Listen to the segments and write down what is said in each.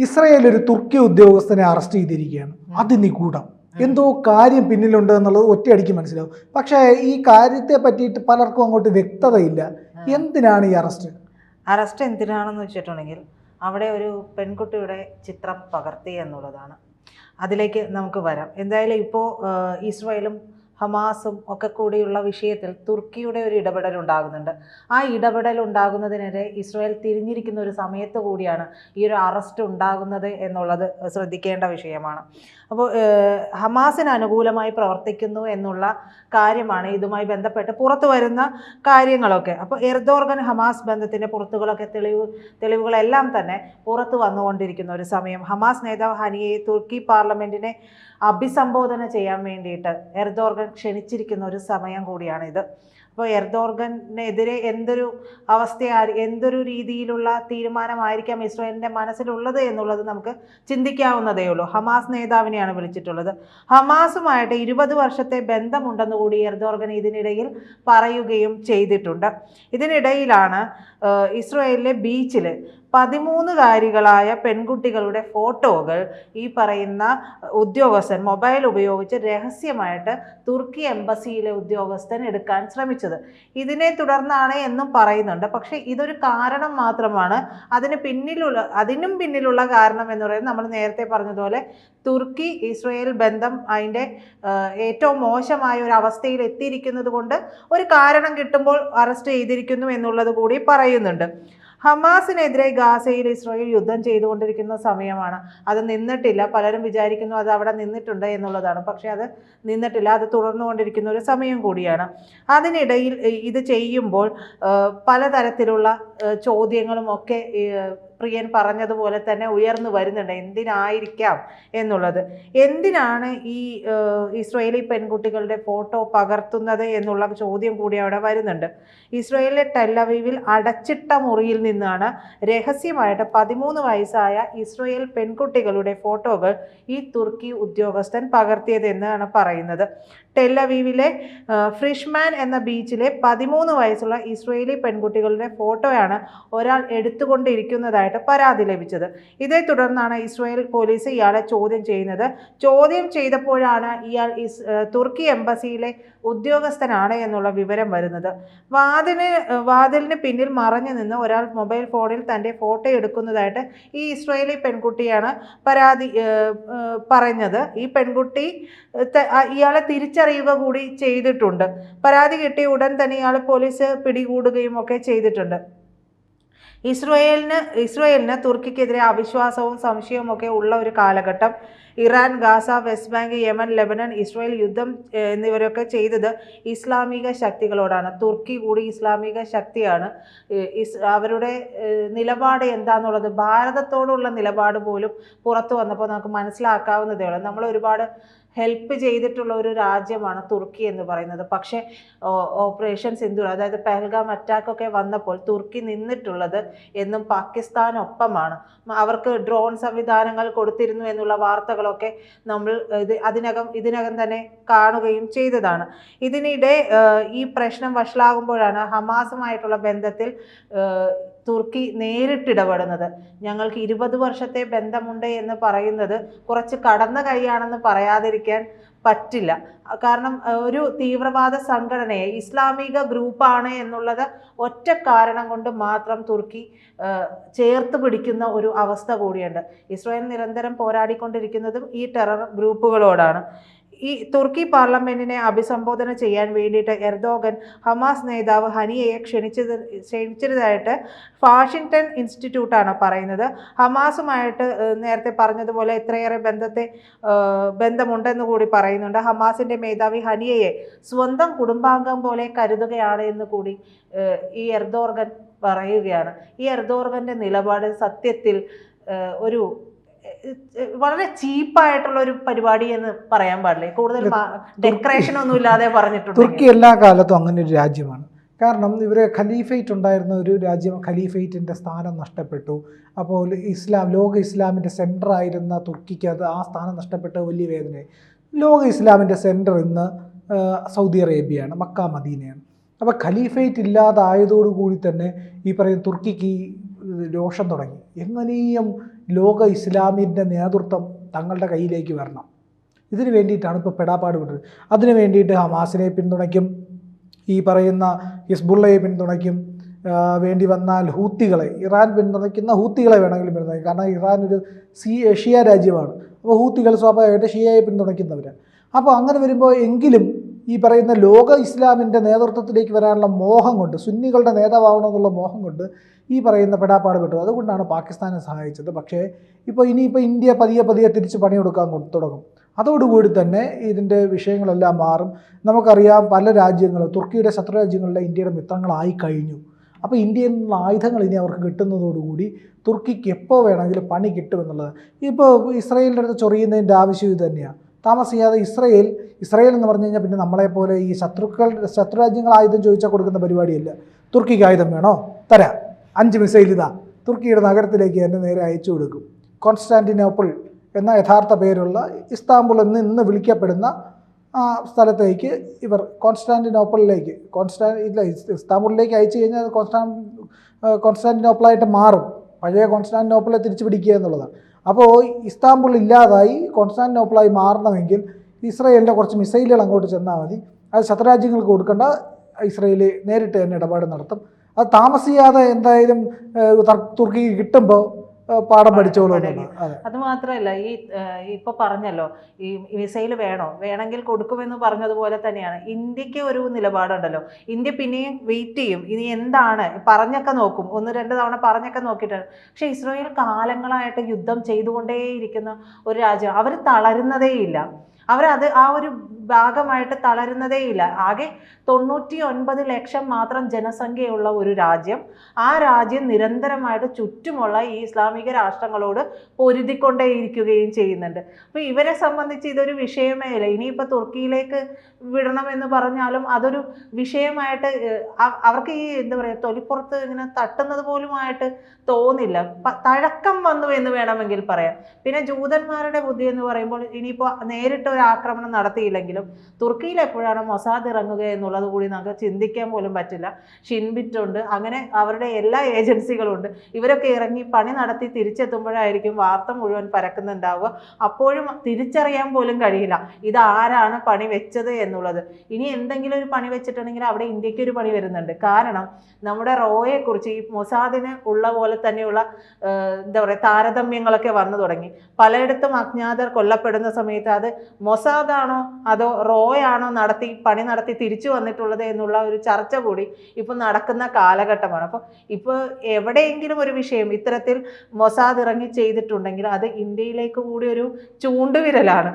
Israel ഒരു തുർക്കി ഉദ്യോഗസ്ഥനെ arrest ചെയ്തിരിക്കുകയാണ്. അതിനിഗൂഢം എന്തോ കാര്യം പിന്നിലുണ്ട് എന്നുള്ളത് ഒറ്റയടിക്ക് മനസ്സിലാവും. പക്ഷേ ഈ കാര്യത്തെ പറ്റിയിട്ട് പലർക്കും അങ്ങോട്ട് വ്യക്തതയില്ല. എന്തിനാണ് ഈ അറസ്റ്റ് എന്തിനാണെന്ന് വെച്ചിട്ടുണ്ടെങ്കിൽ അവിടെ ഒരു പെൺകുട്ടിയുടെ ചിത്രം പകർത്തി എന്നുള്ളതാണ്. അതിലേക്ക് നമുക്ക് വരാം. എന്തായാലും ഇപ്പോൾ ഇസ്രായേലും ഹമാസും ഒക്കെ കൂടിയുള്ള വിഷയത്തിൽ തുർക്കിയുടെ ഒരു ഇടപെടൽ ഉണ്ടാകുന്നുണ്ട്. ആ ഇടപെടൽ ഉണ്ടാകുന്നതിനെതിരെ ഇസ്രായേൽ തിരിഞ്ഞിരിക്കുന്ന ഒരു സമയത്ത് കൂടിയാണ് ഈ ഒരു അറസ്റ്റ് ഉണ്ടാകുന്നത് എന്നുള്ളത് ശ്രദ്ധിക്കേണ്ട വിഷയമാണ്. അപ്പോൾ ഹമാസിന് അനുകൂലമായി പ്രവർത്തിക്കുന്നു എന്നുള്ള കാര്യമാണ് ഇതുമായി ബന്ധപ്പെട്ട് പുറത്തു വരുന്ന കാര്യങ്ങളൊക്കെ. അപ്പോൾ എർദോഗൻ ഹമാസ് ബന്ധത്തിൻ്റെ പുറത്തുകളൊക്കെ തെളിവുകളെല്ലാം തന്നെ പുറത്തു വന്നുകൊണ്ടിരിക്കുന്ന ഒരു സമയം. ഹമാസ് നേതാവ് ഹനിയെ തുർക്കി പാർലമെൻറ്റിനെ അഭിസംബോധന ചെയ്യാൻ വേണ്ടിയിട്ട് എർദോഗൻ ക്ഷണിച്ചിരിക്കുന്ന ഒരു സമയം കൂടിയാണിത്. അപ്പോൾ എർദോഗനെതിരെ എന്തൊരു രീതിയിലുള്ള തീരുമാനമായിരിക്കാം ഇസ്രായേലിൻ്റെ മനസ്സിലുള്ളത് എന്നുള്ളത് നമുക്ക് ചിന്തിക്കാവുന്നതേ ഉള്ളൂ. ഹമാസ് നേതാവിനെയാണ് വിളിച്ചിട്ടുള്ളത്. ഹമാസുമായിട്ട് 20 വർഷത്തെ ബന്ധമുണ്ടെന്ന് കൂടി എർദോഗൻ ഇതിനിടയിൽ പറയുകയും ചെയ്തിട്ടുണ്ട്. ഇതിനിടയിലാണ് ഇസ്രായേലിലെ ബീച്ചിൽ 13കാരികളായ പെൺകുട്ടികളുടെ ഫോട്ടോകൾ ഈ പറയുന്ന ഉദ്യോഗസ്ഥൻ മൊബൈൽ ഉപയോഗിച്ച് രഹസ്യമായിട്ട് തുർക്കി എംബസിയിലെ ഉദ്യോഗസ്ഥൻ എടുക്കാൻ ശ്രമിച്ചത്. ഇതിനെ തുടർന്നാണ് എന്നും പറയുന്നുണ്ട്. പക്ഷേ ഇതൊരു കാരണം മാത്രമാണ്. അതിനും പിന്നിലുള്ള കാരണം എന്ന് പറയുന്നത് നമ്മൾ നേരത്തെ പറഞ്ഞതുപോലെ തുർക്കി ഇസ്രായേൽ ബന്ധം അതിൻ്റെ ഏറ്റവും മോശമായ ഒരു അവസ്ഥയിൽ എത്തിയിരിക്കുന്നത് കൊണ്ട് ഒരു കാരണം കിട്ടുമ്പോൾ അറസ്റ്റ് ചെയ്തിരിക്കുന്നു എന്നുള്ളത് കൂടി പറയുന്നുണ്ട്. ഹമാസിനെതിരെ ഗാസയിൽ ഇസ്രായേൽ യുദ്ധം ചെയ്തുകൊണ്ടിരിക്കുന്ന സമയമാണ്. അത് നിന്നിട്ടില്ല. പലരും വിചാരിക്കുന്നു അത് അവിടെ നിന്നിട്ടുണ്ട് എന്നുള്ളതാണ്. പക്ഷേ അത് നിന്നിട്ടില്ല. അത് തുടർന്നുകൊണ്ടിരിക്കുന്ന ഒരു സമയം കൂടിയാണ്. അതിനിടയിൽ ഇത് ചെയ്യുമ്പോൾ പലതരത്തിലുള്ള ചോദ്യങ്ങളും ഒക്കെ പ്രിയൻ പറഞ്ഞതുപോലെ തന്നെ ഉയർന്നു വരുന്നുണ്ട്. എന്തിനായിരിക്കാം എന്നുള്ളത്. എന്തിനാണ് ഈ ഇസ്രായേലി പെൺകുട്ടികളുടെ ഫോട്ടോ പകർത്തുന്നത് എന്നുള്ള ചോദ്യം കൂടി അവിടെ വരുന്നുണ്ട്. ഇസ്രായേലിലെ ടെല്ലവീവിൽ അടച്ചിട്ട മുറിയിൽ നിന്നാണ് രഹസ്യമായിട്ട് 13 വയസ്സായ ഇസ്രായേൽ പെൺകുട്ടികളുടെ ഫോട്ടോകൾ ഈ തുർക്കി ഉദ്യോഗസ്ഥൻ പകർത്തിയതെന്നാണ് പറയുന്നത്. ടെല്ലവീവിലെ ഫ്രിഷ്മാൻ എന്ന ബീച്ചിലെ 13 വയസ്സുള്ള ഇസ്രായേലി പെൺകുട്ടികളുടെ ഫോട്ടോയാണ് ഒരാൾ എടുത്തുകൊണ്ടിരിക്കുന്നതായിട്ട് പരാതി ലഭിച്ചത്. ഇതേ തുടർന്നാണ് ഇസ്രായേൽ പോലീസ് ഇയാളെ ചോദ്യം ചെയ്യുന്നത്. ചോദ്യം ചെയ്തപ്പോഴാണ് ഇയാൾ തുർക്കി എംബസിയിലെ ഉദ്യോഗസ്ഥനാണ് എന്നുള്ള വിവരം വരുന്നത്. വാതിലിന് പിന്നിൽ മറഞ്ഞു നിന്ന് ഒരാൾ മൊബൈൽ ഫോണിൽ തൻ്റെ ഫോട്ടോ എടുക്കുന്നതായിട്ട് ഈ ഇസ്രായേലി പെൺകുട്ടിയാണ് പറഞ്ഞത്. ഈ പെൺകുട്ടി ഇയാളെ തിരിച്ചറിയുക കൂടി ചെയ്തിട്ടുണ്ട്. പരാതി കിട്ടിയ ഉടൻ തന്നെ ഇയാളെ പോലീസ് പിടികൂടുകയും ഒക്കെ ചെയ്തിട്ടുണ്ട്. ഇസ്രായേലിന് തുർക്കിക്കെതിരെ അവിശ്വാസവും സംശയവും ഒക്കെ ഉള്ള ഒരു കാലഘട്ടം. Iran, Gaza, west bank, Yemen, Lebanon, Israel യുദ്ധം എന്നിവരൊക്കെ ചെയ്തത് ഇസ്ലാമിക ശക്തികളോടാണ്. തുർക്കി കൂടി ഇസ്ലാമിക ശക്തിയാണ്. അവരുടെ നിലപാട് എന്താണെന്നുള്ളത്, ഭാരതത്തോടുള്ള നിലപാട് പോലും പുറത്തു വന്നപ്പോൾ നമുക്ക് മനസ്സിലാക്കാവുന്നതേ ഉള്ളൂ. നമ്മൾ ഒരുപാട് ഹെൽപ്പ് ചെയ്തിട്ടുള്ള ഒരു രാജ്യമാണ് തുർക്കി എന്ന് പറയുന്നത്. പക്ഷേ ഓപ്പറേഷൻ സിന്ദൂർ, അതായത് പെഹൽഗാം അറ്റാക്കൊക്കെ വന്നപ്പോൾ തുർക്കി നിന്നിട്ടുള്ളത് എന്നും പാകിസ്ഥാനൊപ്പമാണ്. അവർക്ക് ഡ്രോൺ സംവിധാനങ്ങൾ കൊടുത്തിരുന്നു എന്നുള്ള വാർത്തകളൊക്കെ നമ്മൾ ഇതിനകം തന്നെ കാണുകയും ചെയ്തതാണ്. ഇതിനിടെ ഈ പ്രശ്നം വഷളാകുമ്പോഴാണ് ഹമാസുമായിട്ടുള്ള ബന്ധത്തിൽ തുർക്കി നേരിട്ടിടപെടുന്നത്. ഞങ്ങൾക്ക് 20 വർഷത്തെ ബന്ധമുണ്ട് എന്ന് പറയുന്നത് കുറച്ച് കടന്ന കൈയാണെന്ന് പറയാതിരിക്കാൻ പറ്റില്ല. കാരണം ഒരു തീവ്രവാദ സംഘടനയെ ഇസ്ലാമിക ഗ്രൂപ്പാണ് എന്നുള്ളത് ഒറ്റ കാരണം കൊണ്ട് മാത്രം തുർക്കി ചേർത്ത് പിടിക്കുന്ന ഒരു അവസ്ഥ കൂടിയുണ്ട്. ഇസ്രായേൽ നിരന്തരം പോരാടിക്കൊണ്ടിരിക്കുന്നതും ഈ ടെറർ ഗ്രൂപ്പുകളോടാണ്. ഈ തുർക്കി പാർലമെന്റിനെ അഭിസംബോധന ചെയ്യാൻ വേണ്ടിയിട്ട് എർദോഗൻ ഹമാസ് നേതാവ് ഹനിയയെ ക്ഷണിച്ചതായിട്ട് വാഷിങ്ടൺ ഇൻസ്റ്റിറ്റ്യൂട്ടാണ് പറയുന്നത്. ഹമാസുമായിട്ട് നേരത്തെ പറഞ്ഞതുപോലെ ഇത്രയേറെ ബന്ധമുണ്ടെന്ന് കൂടി പറയുന്നുണ്ട്. ഹമാസിൻ്റെ മേധാവി ഹനിയയെ സ്വന്തം കുടുംബാംഗം പോലെ കരുതുകയാണ് എന്ന് കൂടി ഈ എർദോഗൻ പറയുകയാണ്. ഈ എർദോഗൻ്റെ നിലപാട് സത്യത്തിൽ ഒരു വളരെ ചീപ്പായിട്ടുള്ള ഒരു പരിപാടി എന്ന് പറയാൻ പാടില്ലേ. കൂടുതൽ ഡെക്കറേഷൻ ഒന്നും ഇല്ലാതെ പറഞ്ഞിട്ടുണ്ട്. തുർക്കി എല്ലാ കാലത്തും അങ്ങനെ ഒരു രാജ്യമാണ്. കാരണം ഇവർ ഖലീഫേറ്റ് ഉണ്ടായിരുന്ന ഒരു രാജ്യം, ഖലീഫേറ്റിൻ്റെ സ്ഥാനം നഷ്ടപ്പെട്ടു. അപ്പോൾ ലോക ഇസ്ലാമിൻ്റെ സെൻറ്റർ ആയിരുന്ന തുർക്കിക്ക് ആ സ്ഥാനം നഷ്ടപ്പെട്ട വലിയ വേദനയായി. ലോക ഇസ്ലാമിൻ്റെ സെൻറ്റർ ഇന്ന് സൗദി അറേബ്യയാണ്, മക്ക മദീനയാണ്. അപ്പോൾ ഖലീഫേറ്റ് ഇല്ലാതായതോടുകൂടി തന്നെ ഈ പറയുന്ന തുർക്കിക്ക് രോഷം തുടങ്ങി. എങ്ങനെയും ലോക ഇസ്ലാമിൻ്റെ നേതൃത്വം തങ്ങളുടെ കയ്യിലേക്ക് വരണം. ഇതിനു വേണ്ടിയിട്ടാണ് ഇപ്പോൾ പെടാപ്പാട് വിട്ടത്. അതിനു വേണ്ടിയിട്ട് ഹമാസിനെ പിന്തുണയ്ക്കും, ഈ പറയുന്ന ഹിസ്ബുള്ളയെ പിന്തുണയ്ക്കും, വേണ്ടി വന്നാൽ ഹൂത്തികളെ, ഇറാൻ പിന്തുണയ്ക്കുന്ന ഹൂത്തികളെ വേണമെങ്കിലും പിന്തുണയ്ക്കും. കാരണം ഇറാൻ ഒരു ഷിയ രാജ്യമാണ്. അപ്പോൾ ഹൂത്തികൾ സ്വാഭാവികമായിട്ട് ഷിയയെ പിന്തുണയ്ക്കുന്നവരാണ്. അപ്പോൾ അങ്ങനെ വരുമ്പോൾ എങ്കിലും ഈ പറയുന്ന ലോക ഇസ്ലാമിൻ്റെ നേതൃത്വത്തിലേക്ക് വരാനുള്ള മോഹം കൊണ്ട്, സുന്നികളുടെ നേതാവാവണമെന്നുള്ള മോഹം കൊണ്ട് ഈ പറയുന്ന പെടാപ്പാട് വിട്ടു. അതുകൊണ്ടാണ് പാകിസ്ഥാനെ സഹായിച്ചത്. പക്ഷേ ഇനിയിപ്പോൾ ഇന്ത്യ പതിയെ തിരിച്ച് പണിയെടുക്കാൻ തുടങ്ങും. അതോടുകൂടി തന്നെ ഇതിൻ്റെ വിഷയങ്ങളെല്ലാം മാറും. നമുക്കറിയാം, പല രാജ്യങ്ങളും തുർക്കിയുടെ ശത്രുരാജ്യങ്ങളിലെ ഇന്ത്യയുടെ മിത്രങ്ങളായി കഴിഞ്ഞു. അപ്പോൾ ഇന്ത്യയിൽ നിന്നുള്ള ആയുധങ്ങൾ ഇനി അവർക്ക് കിട്ടുന്നതോടുകൂടി തുർക്കിക്ക് എപ്പോൾ വേണമെങ്കിലും പണി കിട്ടുമെന്നുള്ളത്. ഇപ്പോൾ ഇസ്രായേലിൻ്റെ അടുത്ത് ചൊറിയുന്നതിൻ്റെ ആവശ്യം ഇത് തന്നെയാണ്. താമസിയാതെ ഇസ്രായേൽ എന്ന് പറഞ്ഞു കഴിഞ്ഞാൽ പിന്നെ നമ്മളെപ്പോലെ ഈ ശത്രുരാജ്യങ്ങൾ ആയുധം ചോദിച്ചാൽ കൊടുക്കുന്ന പരിപാടിയല്ല. തുർക്കിക്ക് ആയുധം വേണോ, തരാം, 5 മിസൈൽ ഇതാ, തുർക്കിയുടെ നഗരത്തിലേക്ക് തന്നെ നേരെ അയച്ചു കൊടുക്കും. കോൺസ്റ്റാന്റിനോപ്പിൾ എന്ന യഥാർത്ഥ പേരുള്ള ഇസ്താംബുൾ എന്ന് ഇന്ന് വിളിക്കപ്പെടുന്ന ആ സ്ഥലത്തേക്ക് ഇവർ കോൺസ്റ്റാന്റിനോപ്പിളിലേക്ക് ഇസ്താംബുളിലേക്ക് അയച്ചു കഴിഞ്ഞാൽ കോൺസ്റ്റാന്റിനോപ്പിളായിട്ട് മാറും. പഴയ കോൺസ്റ്റാന്റിനോപ്പിളെ തിരിച്ചു പിടിക്കുക എന്നുള്ളതാണ്. അപ്പോൾ ഇസ്താംബുൾ ഇല്ലാതായി കോൺസ്റ്റാന്റിനോപ്പിളായി മാറണമെങ്കിൽ ഇസ്രായേലിൻ്റെ കുറച്ച് മിസൈലുകൾ അങ്ങോട്ട് ചെന്നാൽ മതി. അത് ശത്രുരാജ്യങ്ങൾക്ക് കൊടുക്കേണ്ട, ഇസ്രായേൽ നേരിട്ട് തന്നെ ഇടപാട് നടത്തും. അത് താമസിയാതെ എന്തായാലും തുർക്കിക്ക് കിട്ടുമ്പോൾ പാഠം പഠിച്ചോളൂ. അത് മാത്രമല്ല, ഇപ്പൊ പറഞ്ഞല്ലോ ഈ മിസൈൽ വേണമെങ്കിൽ കൊടുക്കുമെന്ന് പറഞ്ഞതുപോലെ തന്നെയാണ് ഇന്ത്യക്ക് ഒരു നിലപാടുണ്ടല്ലോ. ഇന്ത്യ പിന്നെയും വെയിറ്റ് ചെയ്യും, ഇനി എന്താണ് പറഞ്ഞൊക്കെ നോക്കും, 1-2 തവണ പറഞ്ഞൊക്കെ നോക്കിയിട്ടാണ്. പക്ഷെ ഇസ്രായേൽ കാലങ്ങളായിട്ട് യുദ്ധം ചെയ്തുകൊണ്ടേയിരിക്കുന്ന ഒരു രാജ്യം, അവർ തളരുന്നതേയില്ല. അവരത് ആ ഒരു ഭാഗമായിട്ട് തളരുന്നതേയില്ല. ആകെ 99 ലക്ഷം മാത്രം ജനസംഖ്യയുള്ള ഒരു രാജ്യം, ആ രാജ്യം നിരന്തരമായിട്ട് ചുറ്റുമുള്ള ഈ ഇസ്ലാമിക രാഷ്ട്രങ്ങളോട് പൊരുതിക്കൊണ്ടേയിരിക്കുകയും ചെയ്യുന്നുണ്ട്. അപ്പോൾ ഇവരെ സംബന്ധിച്ച് ഇതൊരു വിഷയമേ ഇല്ല. ഇനിയിപ്പോൾ തുർക്കിയിലേക്ക് വിടണമെന്ന് പറഞ്ഞാലും അതൊരു വിഷയമായിട്ട് അവർക്ക് ഈ എന്താ പറയുക, തൊലിപ്പുറത്ത് ഇങ്ങനെ തട്ടുന്നത് പോലുമായിട്ട് തോന്നില്ല. തഴക്കം വന്നു എന്ന് വേണമെങ്കിൽ പറയാം. പിന്നെ ജൂതന്മാരുടെ ബുദ്ധി എന്ന് പറയുമ്പോൾ ഇനിയിപ്പോൾ നേരിട്ട് ഒരു ആക്രമണം നടത്തിയില്ലെങ്കിലും തുർക്കിയിൽ എപ്പോഴാണ് മൊസാദ് ഇറങ്ങുക എന്നുള്ളത് കൂടി നമുക്ക് ചിന്തിക്കാൻ പോലും പറ്റില്ല. ഷിൻബിറ്റ് ഉണ്ട്, അങ്ങനെ അവരുടെ എല്ലാ ഏജൻസികളും ഉണ്ട്. ഇവരൊക്കെ ഇറങ്ങി പണി നടത്തി തിരിച്ചെത്തുമ്പോഴായിരിക്കും വാർത്ത മുഴുവൻ പരക്കുന്നുണ്ടാവുക. അപ്പോഴും തിരിച്ചറിയാൻ പോലും കഴിയില്ല ഇതാരാണ് പണി വെച്ചത് എന്നുള്ളത്. ഇനി എന്തെങ്കിലും ഒരു പണി വെച്ചിട്ടുണ്ടെങ്കിൽ അവിടെ ഇന്ത്യക്ക് ഒരു പണി വരുന്നുണ്ട്. കാരണം നമ്മുടെ റോയെ കുറിച്ച് ഈ മൊസാദിന് ഉള്ള പോലെ തന്നെയുള്ള എന്താ പറയുക താരതമ്യങ്ങളൊക്കെ വന്നു തുടങ്ങി. പലയിടത്തും അജ്ഞാതർ കൊല്ലപ്പെടുന്ന സമയത്ത് അത് മൊസാദാണോ അതോ റോയാണോ പണി നടത്തി തിരിച്ചു വന്നിട്ടുള്ളത് എന്നുള്ള ഒരു ചർച്ച കൂടി ഇപ്പം നടക്കുന്ന കാലഘട്ടമാണ്. അപ്പോൾ ഇപ്പോൾ എവിടെയെങ്കിലും ഒരു വിഷയം ഇത്തരത്തിൽ മൊസാദ് ഇറങ്ങി ചെയ്തിട്ടുണ്ടെങ്കിൽ അത് ഇന്ത്യയിലേക്ക് കൂടി ഒരു ചൂണ്ടുവിരലാണ്.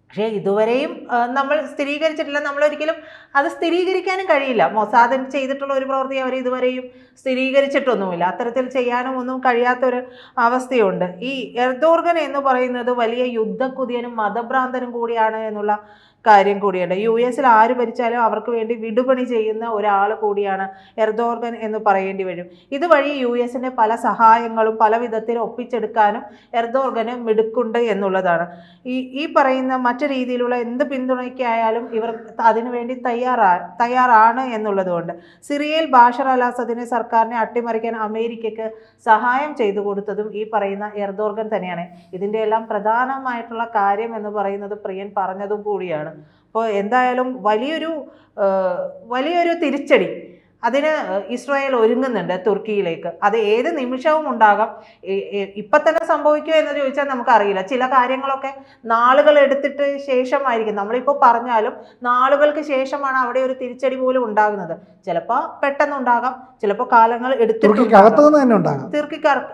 പക്ഷേ ഇതുവരെയും നമ്മൾ സ്ഥിരീകരിച്ചിട്ടില്ല. നമ്മളൊരിക്കലും അത് സ്ഥിരീകരിക്കാനും കഴിയില്ല. മൊസാദ് ചെയ്തിട്ടുള്ള ഒരു പ്രവൃത്തി അവർ ഇതുവരെയും സ്ഥിരീകരിച്ചിട്ടൊന്നുമില്ല. അത്തരത്തിൽ ചെയ്യാനും ഒന്നും കഴിയാത്തൊരു അവസ്ഥയുണ്ട്. ഈ എർദോഗൻ എന്ന് പറയുന്നത് വലിയ യുദ്ധക്കുതിയനും മതഭ്രാന്തനും കൂടിയാണ് എന്നുള്ള കാര്യം കൂടിയുണ്ട്. US ആര് ഭരിച്ചാലും അവർക്ക് വേണ്ടി വിടുപണി ചെയ്യുന്ന ഒരാൾ കൂടിയാണ് എർദോഗൻ എന്ന് പറയേണ്ടി വരും. ഇതുവഴി US പല സഹായങ്ങളും പല വിധത്തിൽ ഒപ്പിച്ചെടുക്കാനും എർദോഗന് മിടുക്കുണ്ട് എന്നുള്ളതാണ്. ഈ പറയുന്ന മറ്റു രീതിയിലുള്ള എന്ത് പിന്തുണയ്ക്കായാലും ഇവർ അതിനുവേണ്ടി തയ്യാറാണ് എന്നുള്ളതുകൊണ്ട് സിറിയയിൽ ബാഷർ അൽ അസദിനെ സർക്കാരിനെ അട്ടിമറിക്കാൻ അമേരിക്കയ്ക്ക് സഹായം ചെയ്തു കൊടുത്തതും ഈ പറയുന്ന എർദോഗൻ തന്നെയാണ്. ഇതിൻ്റെ എല്ലാം പ്രധാനമായിട്ടുള്ള കാര്യം എന്ന് പറയുന്നത് പ്രിയൻ പറഞ്ഞതും കൂടിയാണ്. അപ്പോൾ എന്തായാലും വലിയൊരു തിരിച്ചടി അതിന് ഇസ്രായേൽ ഒരുങ്ങുന്നുണ്ട് തുർക്കിയിലേക്ക്. അത് ഏത് നിമിഷവും ഉണ്ടാകാം. ഇപ്പം തന്നെ സംഭവിക്കുമോ എന്ന് ചോദിച്ചാൽ നമുക്കറിയില്ല. ചില കാര്യങ്ങളൊക്കെ നാളുകൾ എടുത്തിട്ട് ശേഷമായിരിക്കും. നമ്മളിപ്പോൾ പറഞ്ഞാലും നാളുകൾക്ക് ശേഷമാണ് അവിടെ ഒരു തിരിച്ചടി പോലും ഉണ്ടാകുന്നത്. ചിലപ്പോൾ പെട്ടെന്നുണ്ടാകാം, ചിലപ്പോൾ കാലങ്ങൾ എടുത്തിട്ട് തുർക്കിക്ക്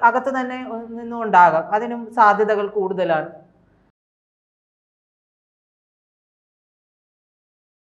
അകത്ത് തന്നെ നിന്നും ഉണ്ടാകാം. അതിനും സാധ്യതകൾ കൂടുതലാണ്.